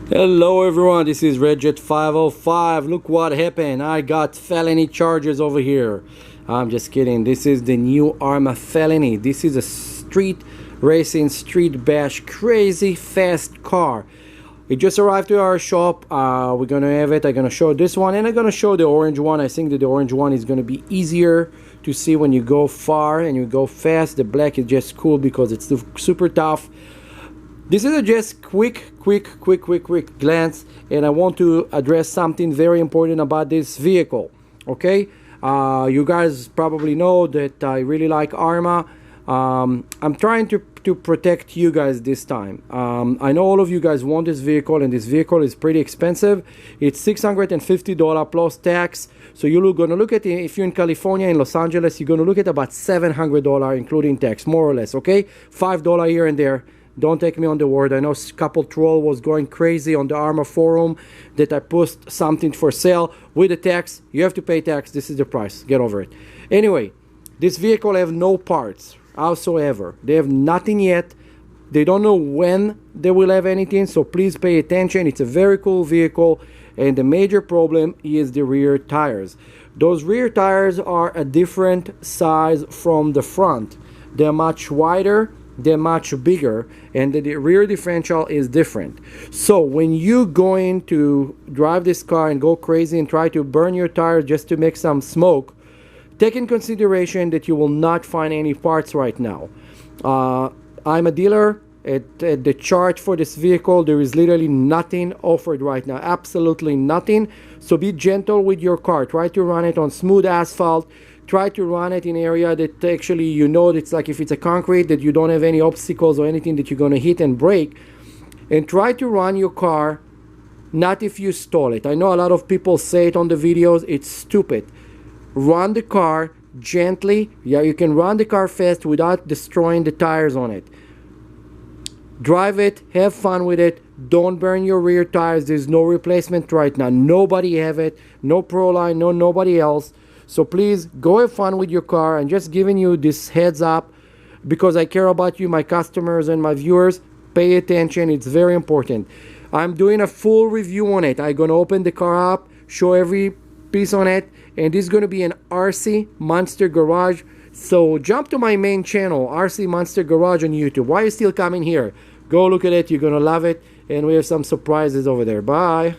Hello everyone, this is Redjet505. Look what happened. I got felony charges over here. I'm just kidding. This is the new ARRMA FELONY. This is a street racing, street bash, crazy fast car. It just arrived to our shop. We're gonna have it. I'm gonna show this one and I'm gonna show the orange one. I think that the orange one is gonna be easier to see when you go far and you go fast. The black is just cool because it's super tough. This is a just quick glance, and I want to address something very important about this vehicle. Okay, you guys probably know that I really like ARRMA. I'm trying to protect you guys this time. I know all of you guys want this vehicle, and this vehicle is pretty expensive. It's $650 plus tax. So you're gonna look at it, if you're in California, in Los Angeles, you're gonna look at about $700 including tax, more or less. Okay, $5 here and there. Don't take me on the word. I know a couple troll was going crazy on the ARRMA forum that I post something for sale with the tax. You have to pay tax. This is the price. Get over it. Anyway, this vehicle have no parts whatsoever. They have nothing yet. They don't know when they will have anything, so please pay attention. It's a very cool vehicle, and the major problem is the rear tires. Those rear tires are a different size from the front. They're much wider, they're much bigger, and the rear differential is different. So when you're going to drive this car and go crazy and try to burn your tires just to make some smoke, take in consideration that you will not find any parts right now. I'm a dealer. At the chart for this vehicle, there is literally nothing offered right now, absolutely nothing. So be gentle with your car. Try to run it on smooth asphalt. Try to run it in area that actually you know it's like, if it's a concrete, that you don't have any obstacles or anything that you're going to hit and break. And try to run your car, not if you stall it. I know a lot of people say it on the videos. It's stupid. Run the car gently. Yeah, you can run the car fast without destroying the tires on it. Drive it, have fun with it. Don't burn your rear tires. There's no replacement right now. Nobody have it. No Proline, no nobody else. So please go have fun with your car. I'm just giving you this heads up because I care about you, my customers and my viewers. Pay attention. It's very important. I'm doing a full review on it. I'm going to open the car up, show every piece on it, and this is going to be an RC Monster Garage. So jump to my main channel, RC Monster Garage on YouTube. Why are you still coming here? Go look at it. You're going to love it. And we have some surprises over there. Bye.